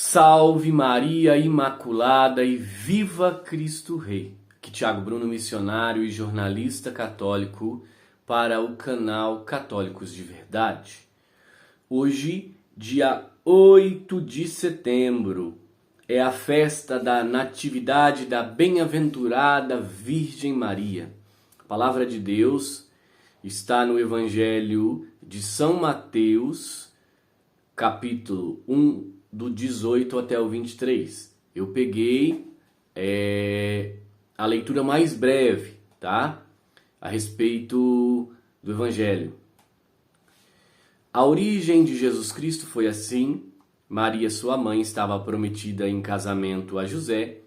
Salve Maria Imaculada e viva Cristo Rei. Aqui Thiago Bruno, missionário e jornalista católico para o canal Católicos de Verdade. Hoje, dia 8 de setembro, é a festa da Natividade da Bem-aventurada Virgem Maria. A palavra de Deus está no Evangelho de São Mateus, capítulo 1, do 18 até o 23. Eu peguei a leitura mais breve, tá? A respeito do Evangelho. A origem de Jesus Cristo foi assim. Maria, sua mãe, estava prometida em casamento a José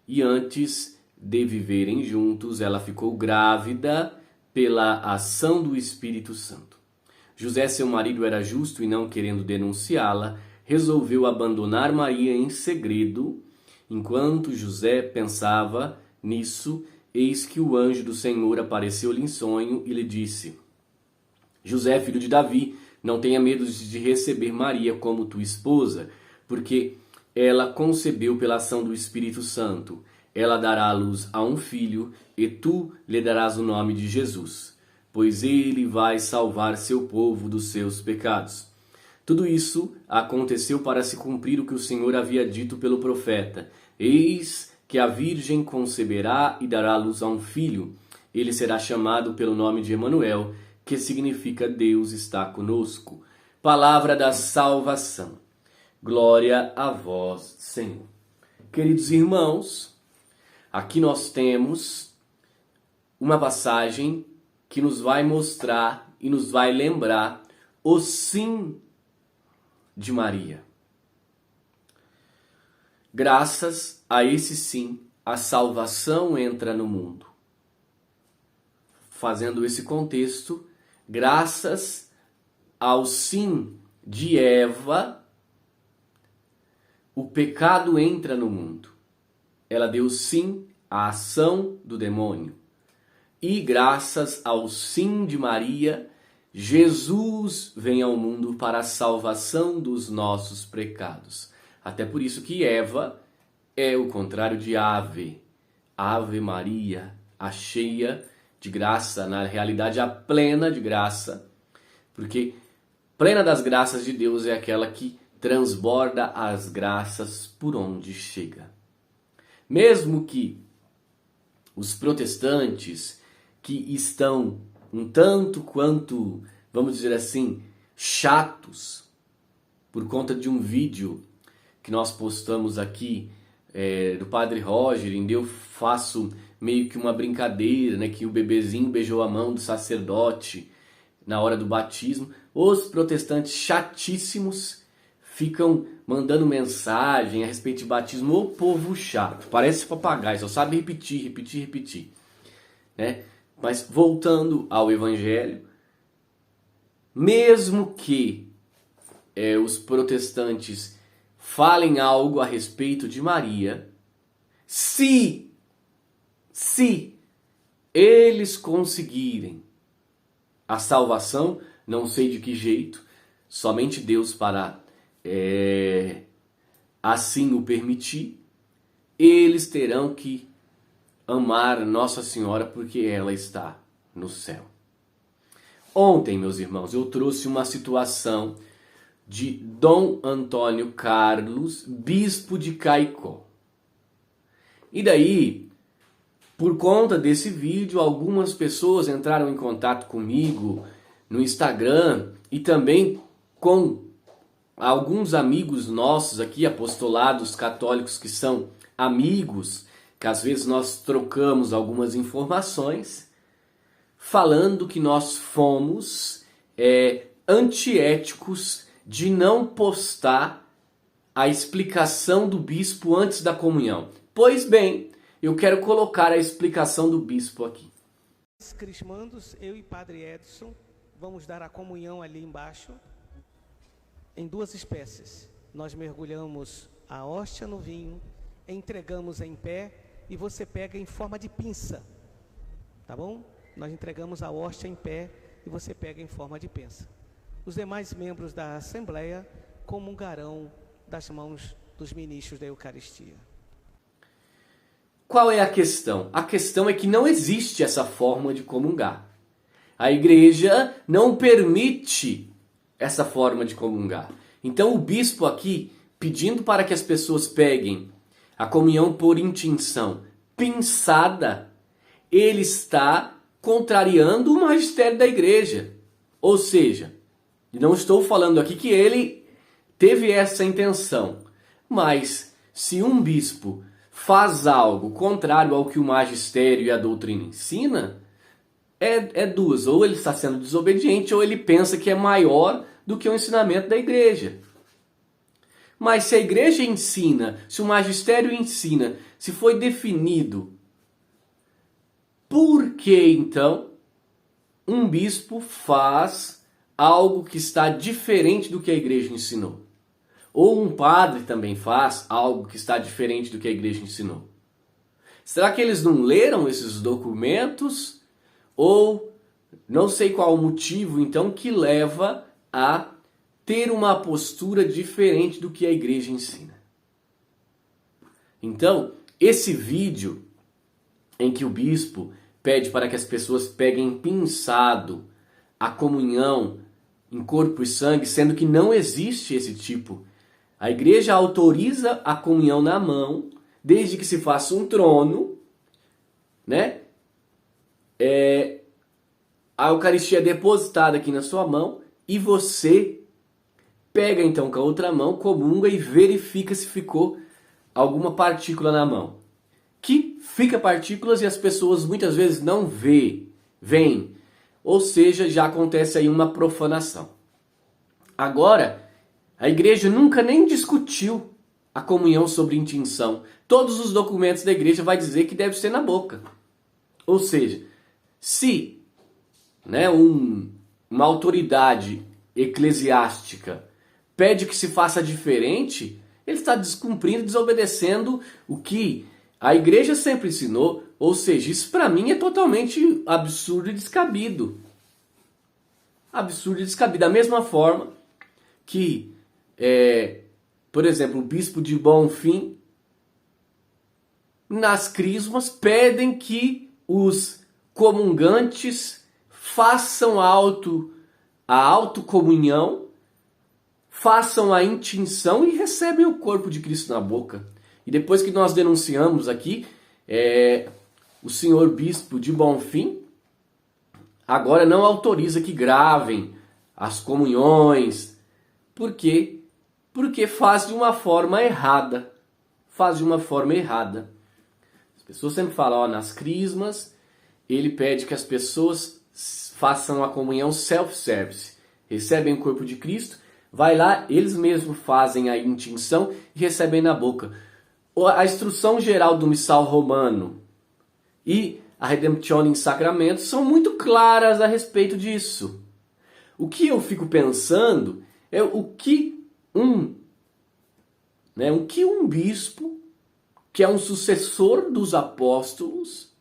e antes de viverem juntos, ela ficou grávida pela ação do Espírito Santo. José, seu marido, era justo e não querendo denunciá-la, resolveu abandonar Maria em segredo. Enquanto José pensava nisso, eis que o anjo do Senhor apareceu-lhe em sonho e lhe disse: José, filho de Davi, não tenha medo de receber Maria como tua esposa, porque ela concebeu pela ação do Espírito Santo. Ela dará à luz a um filho e tu lhe darás o nome de Jesus, pois ele vai salvar seu povo dos seus pecados. Tudo isso aconteceu para se cumprir o que o Senhor havia dito pelo profeta. Eis que a Virgem conceberá e dará à luz a um filho. Ele será chamado pelo nome de Emanuel, que significa Deus está conosco. Palavra da salvação. Glória a vós, Senhor. Queridos irmãos, aqui nós temos uma passagem que nos vai mostrar e nos vai lembrar o sim de Maria. Graças a esse sim, a salvação entra no mundo. Fazendo esse contexto, graças ao sim de Eva, o pecado entra no mundo. Ela deu sim à ação do demônio. E graças ao sim de Maria, Jesus vem ao mundo para a salvação dos nossos pecados. Até por isso que Eva é o contrário de ave. Ave Maria, a cheia de graça, na realidade a plena de graça. Porque plena das graças de Deus é aquela que transborda as graças por onde chega. Mesmo que os protestantes que estão um tanto quanto, vamos dizer assim, chatos, por conta de um vídeo que nós postamos aqui do Padre Roger, em que eu faço meio que uma brincadeira, né, que o bebezinho beijou a mão do sacerdote na hora do batismo. Os protestantes chatíssimos ficam mandando mensagem a respeito de batismo. O povo chato, parece papagaio, só sabe repetir, né? Mas voltando ao Evangelho, mesmo que os protestantes falem algo a respeito de Maria, se eles conseguirem a salvação, não sei de que jeito, somente Deus para assim o permitir, eles terão que amar Nossa Senhora porque ela está no céu. Ontem, meus irmãos, eu trouxe uma situação de Dom Antônio Carlos, bispo de Caicó. E daí, por conta desse vídeo, algumas pessoas entraram em contato comigo no Instagram e também com alguns amigos nossos aqui, apostolados católicos que são amigos, que às vezes nós trocamos algumas informações, falando que nós fomos antiéticos de não postar a explicação do bispo antes da comunhão. Pois bem, eu quero colocar a explicação do bispo aqui. Crismandos, eu e Padre Edson vamos dar a comunhão ali embaixo em duas espécies. Nós mergulhamos a hóstia no vinho, entregamos em pé e você pega em forma de pinça, tá bom? Nós entregamos a hóstia em pé e você pega em forma de pinça. Os demais membros da Assembleia comungarão das mãos dos ministros da Eucaristia. Qual é a questão? A questão é que não existe essa forma de comungar. A igreja não permite essa forma de comungar. Então o bispo aqui, pedindo para que as pessoas peguem a comunhão por intinção pinçada, ele está contrariando o magistério da igreja. Ou seja, não estou falando aqui que ele teve essa intenção, mas se um bispo faz algo contrário ao que o magistério e a doutrina ensina, é duas: ou ele está sendo desobediente, ou ele pensa que é maior do que o ensinamento da igreja. Mas se a igreja ensina, se o magistério ensina, se foi definido, por que então um bispo faz algo que está diferente do que a igreja ensinou? Ou um padre também faz algo que está diferente do que a igreja ensinou? Será que eles não leram esses documentos? Ou não sei qual o motivo então que leva a ter uma postura diferente do que a igreja ensina? Então, esse vídeo em que o bispo pede para que as pessoas peguem pinçado a comunhão em corpo e sangue, sendo que não existe esse tipo. A igreja autoriza a comunhão na mão, desde que se faça um trono, né? A Eucaristia é depositada aqui na sua mão e você pega então com a outra mão, comunga e verifica se ficou alguma partícula na mão. Que fica partículas e as pessoas muitas vezes não veem. Ou seja, já acontece aí uma profanação. Agora, a igreja nunca nem discutiu a comunhão sobre intinção. Todos os documentos da igreja vai dizer que deve ser na boca. Ou seja, se uma autoridade eclesiástica pede que se faça diferente, ele está descumprindo, desobedecendo o que a igreja sempre ensinou. Ou seja, isso para mim é totalmente absurdo e descabido. Absurdo e descabido. Da mesma forma que, por exemplo, o bispo de Bonfim, nas crismas, pedem que os comungantes façam a autocomunhão, façam a intinção e recebem o corpo de Cristo na boca. E depois que nós denunciamos aqui, o senhor bispo de Bonfim agora não autoriza que gravem as comunhões. Por quê? Porque faz de uma forma errada. Faz de uma forma errada. As pessoas sempre falam, nas crismas, ele pede que as pessoas façam a comunhão self-service. Recebem o corpo de Cristo, vai lá, eles mesmos fazem a intinção e recebem na boca. A instrução geral do missal romano e a Redemptione in Sacramento são muito claras a respeito disso. O que eu fico pensando é o que um bispo, que é um sucessor dos apóstolos,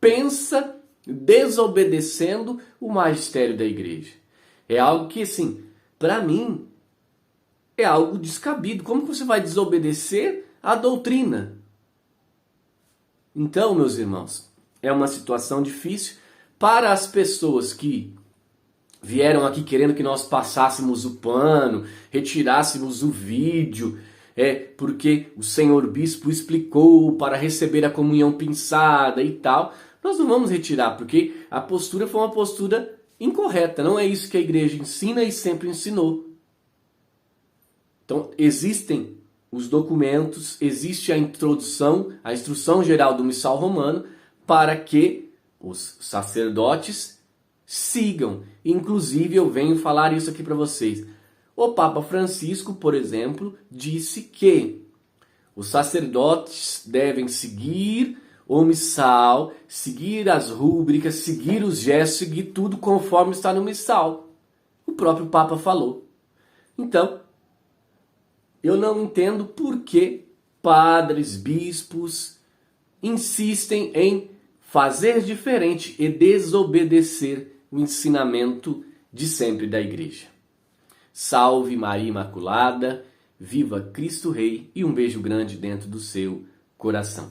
pensa desobedecendo o magistério da igreja. É algo que, assim, para mim, é algo descabido. Como você vai desobedecer a doutrina? Então, meus irmãos, é uma situação difícil para as pessoas que vieram aqui querendo que nós passássemos o pano, retirássemos o vídeo, porque o senhor bispo explicou para receber a comunhão pinçada e tal. Nós não vamos retirar, porque a postura foi uma postura incorreta. Não é isso que a igreja ensina e sempre ensinou. Então, existem os documentos, existe a instrução geral do missal romano para que os sacerdotes sigam. Inclusive, eu venho falar isso aqui para vocês. O Papa Francisco, por exemplo, disse que os sacerdotes devem seguir o missal, seguir as rúbricas, seguir os gestos, seguir tudo conforme está no missal. O próprio Papa falou. Então, eu não entendo por que padres, bispos insistem em fazer diferente e desobedecer o ensinamento de sempre da igreja. Salve Maria Imaculada, Viva Cristo Rei e um beijo grande dentro do seu coração.